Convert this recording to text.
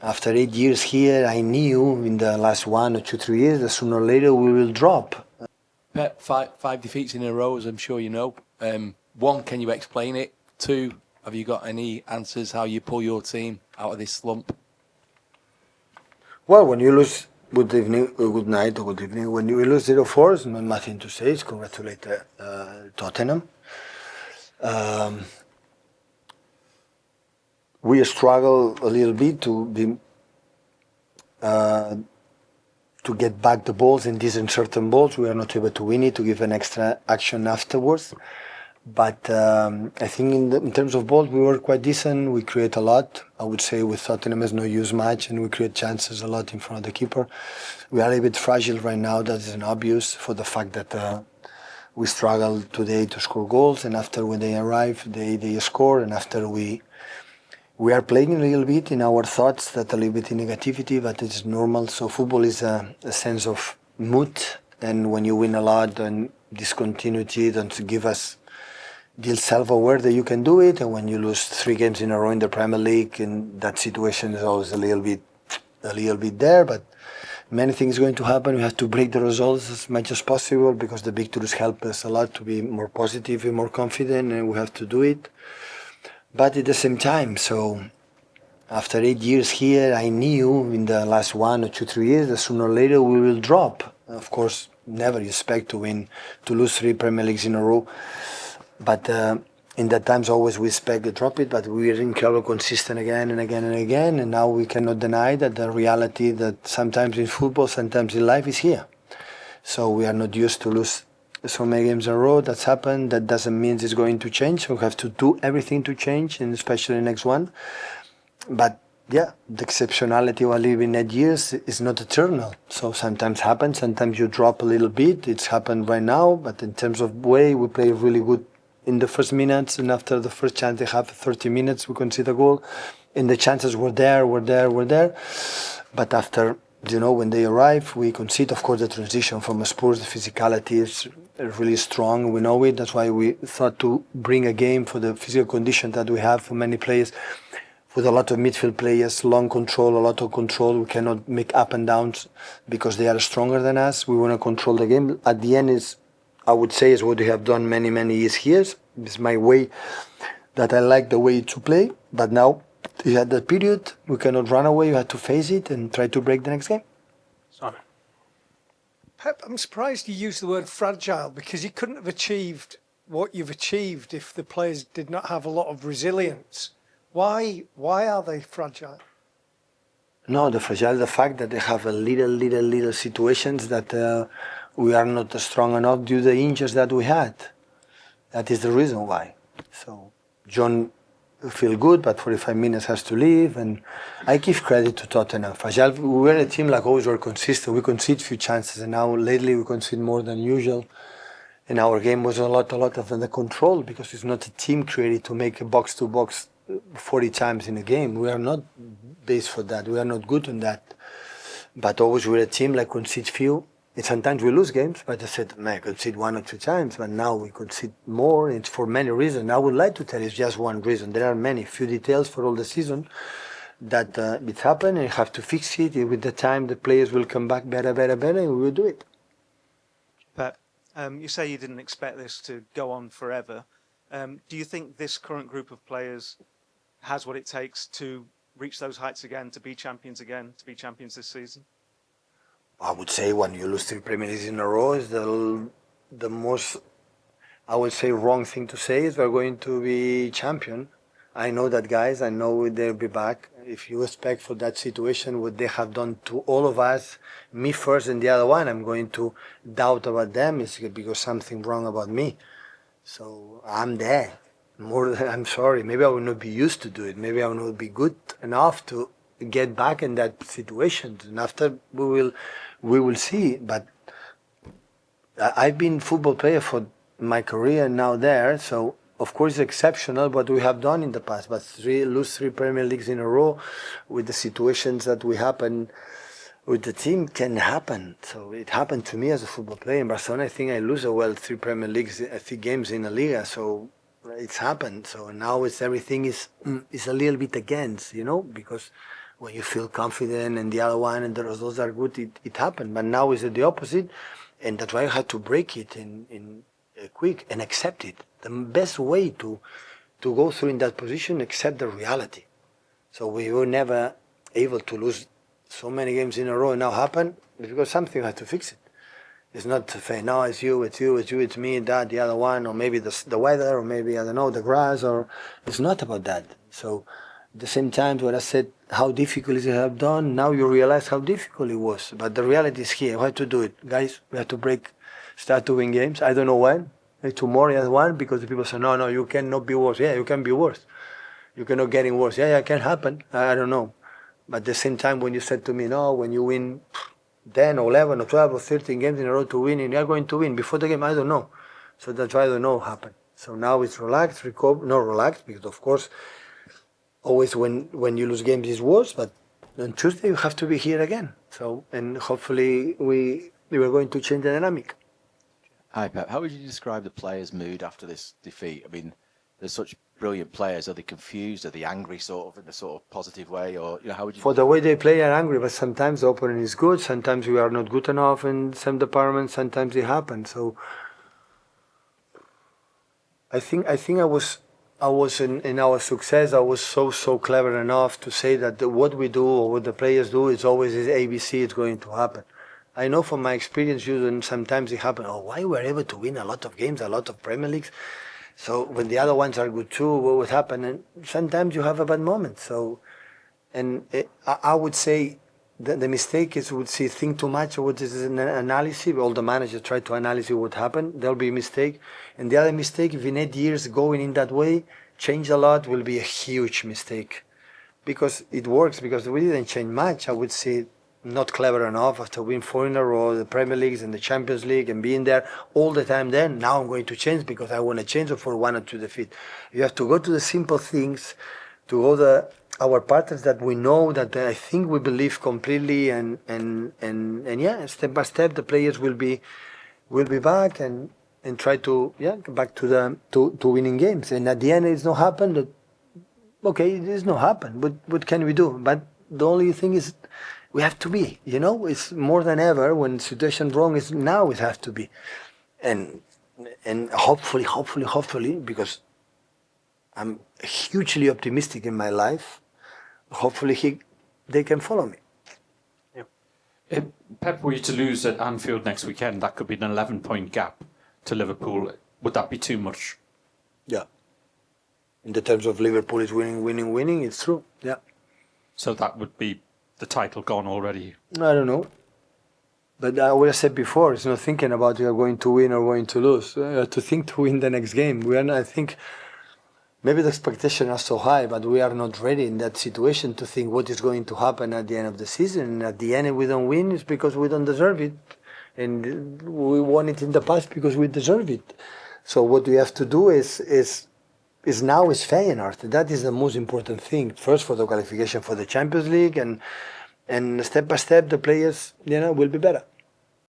After 8 years here, I knew in the last 1 or 2, 3 years that sooner or later we will drop. Pep, five defeats in a row, as I'm sure you know. One, can you explain it? Two, have you got any answers how you pull your team out of this slump? Well, when you lose, good evening, good night, or good evening. When you lose 0-4, there's nothing to say. It's congratulate Tottenham. We struggle a little bit to get back the balls in these uncertain balls. We are not able to win it, to give an extra action afterwards. But I think in terms of balls, we were quite decent. We create a lot. I would say with Tottenham has no use much, and we create chances a lot in front of the keeper. We are a bit fragile right now. That is an obvious for the fact that we struggle today to score goals, and after when they arrive, they score, and after we are playing a little bit in our thoughts, that a little bit in negativity, but it's normal. So football is a sense of mood, and when you win a lot, and discontinuity don't give us the self-aware that you can do it, and when you lose 3 games in a row in the Premier League, and that situation is always a little bit there, but many things going to happen. We have to break the results as much as possible because the victories help us a lot to be more positive and more confident, and we have to do it. But at the same time, so after 8 years here, I knew in the last 1 or 2, 3 years that sooner or later we will drop. Of course, never expect to lose 3 Premier Leagues in a row. But in that times, always we expect to drop it, but we are incredibly consistent again and again and again. And now we cannot deny that the reality that sometimes in football, sometimes in life is here. So we are not used to lose so many games in a row. That's happened. That doesn't mean it's going to change. We have to do everything to change, and especially next one. But yeah, the exceptionality of living 8 years is not eternal. So sometimes happens, sometimes you drop a little bit. It's happened right now, but in terms of way, we play really good in the first minutes, and after the first chance they have 30 minutes, we concede a goal, and the chances were there. But after, when they arrive, we concede. Of course, the transition from Spurs, the physicality is really strong. We know it. That's why we thought to bring a game for the physical condition that we have for many players, with a lot of midfield players, long control, a lot of control. We cannot make up and downs because they are stronger than us. We want to control the game. At the end I would say is what we have done many, many years here. It's my way that I like the way to play. But now you had that period. We cannot run away. You have to face it and try to break the next game. Simon. Pep, I'm surprised you used the word fragile, because you couldn't have achieved what you've achieved if the players did not have a lot of resilience. Why are they fragile? No, the fact that they have a little situations that we are not strong enough due to the injuries that we had. That is the reason why. So John feel good, but 45 minutes has to leave, and I give credit to Tottenham. Fragile. We were a team like always were consistent. We concede few chances, and now lately we concede more than usual. And our game was a lot of under control because it's not a team created to make a box to box 40 times in a game. We are not based for that. We are not good on that. But always we're a team like concede few. And sometimes we lose games, but I said, man, I concede 1 or 2 times, but now we concede more. It's for many reasons. I would like to tell you it's just one reason. There are many, few details for all the season that it happened, and you have to fix it. And with the time, the players will come back better, and we will do it. Pep, you say you didn't expect this to go on forever. Do you think this current group of players has what it takes to reach those heights again, to be champions this season? I would say when you lose 3 Premier Leagues in a row is the most, I would say, wrong thing to say is we're going to be champion. I know that, guys. I know they'll be back. If you expect for that situation what they have done to all of us, me first and the other one, I'm going to doubt about them. It's because something wrong about me. So I'm there. I'm sorry. Maybe I will not be used to do it. Maybe I will not be good enough to get back in that situation. And after we will see. But I've been football player for my career now there. So of course it's exceptional what we have done in the past. But lose 3 Premier Leagues in a row with the situations that we happen with the team can happen. So it happened to me as a football player in Barcelona. I think I lose 3 Premier Leagues, 3 games in a Liga. So it's happened. So now everything is a little bit against, because when you feel confident and the other one and the results are good, it happened. But now it's the opposite, and that's why I had to break it in quick and accept it. The best way to go through in that position, accept the reality. So we were never able to lose so many games in a row and now happen because something had to fix it. It's not to say, no, it's you, it's me, that, the other one, or maybe the weather, or maybe, I don't know, the grass, or it's not about that. So at the same time, when I said how difficult is it have done, now you realize how difficult it was. But the reality is here. We have to do it. Guys, we have to start to win games. I don't know when. Tomorrow at one, because the people say, no, you cannot be worse. Yeah, you can be worse. You cannot get in worse. Yeah, it can happen. I don't know. But at the same time, when you said to me, no, when you win 10 or 11 or 12 or 13 games in a row to win, and you're going to win before the game, I don't know. So that's why I don't know what happened. So now it's relaxed, not relaxed, because of course, always when you lose games is worse, but on Tuesday you have to be here again. So, and hopefully we are going to change the dynamic. Hi, Pep. How would you describe the players' mood after this defeat? I mean, there's such brilliant players. Are they confused? Are they angry, sort of, in a sort of positive way? Or, how would you... For the way they play, are angry, but sometimes the opponent is good. Sometimes we are not good enough in some departments. Sometimes it happens. So I think I was in our success. I was so clever enough to say that what we do or what the players do is always is ABC. It's going to happen. I know from my experience, sometimes it happens. Oh, why we're able to win a lot of games, a lot of Premier Leagues? So when the other ones are good too, what would happen? And sometimes you have a bad moment. So, I would say the mistake is think too much or what is an analysis. All the managers try to analyze what happened. There'll be a mistake. And the other mistake, if in 8 years going in that way, change a lot, will be a huge mistake. Because it works, because we didn't change much. I would say not clever enough after winning 4 in a row, the Premier Leagues and the Champions League, and being there all the time. Then now I'm going to change because I want to change for 1 or 2 defeat. You have to go to the simple things, to go our partners that we know, that I think we believe completely, and yeah, step by step the players will be back and try to get back to winning games. And at the end it's not happened. Okay, it is not happened. But what can we do? But the only thing is, we have to be, it's more than ever when situation wrong is now it has to be. And hopefully, because I'm hugely optimistic in my life, hopefully they can follow me. Yeah. If Pep were you to lose at Anfield next weekend, that could be an 11-point gap to Liverpool. Would that be too much? Yeah. In the terms of Liverpool is winning, it's true. Yeah. So that would be the title gone already? I don't know. But what I said before, it's not thinking about you are going to win or going to lose. You have to think to win the next game. I think maybe the expectations are so high, but we are not ready in that situation to think what is going to happen at the end of the season. And at the end, if we don't win, it's because we don't deserve it. And we won it in the past because we deserve it. So what we have to do is now is Feyenoord. That is the most important thing. First for the qualification for the Champions League, and step by step the players will be better.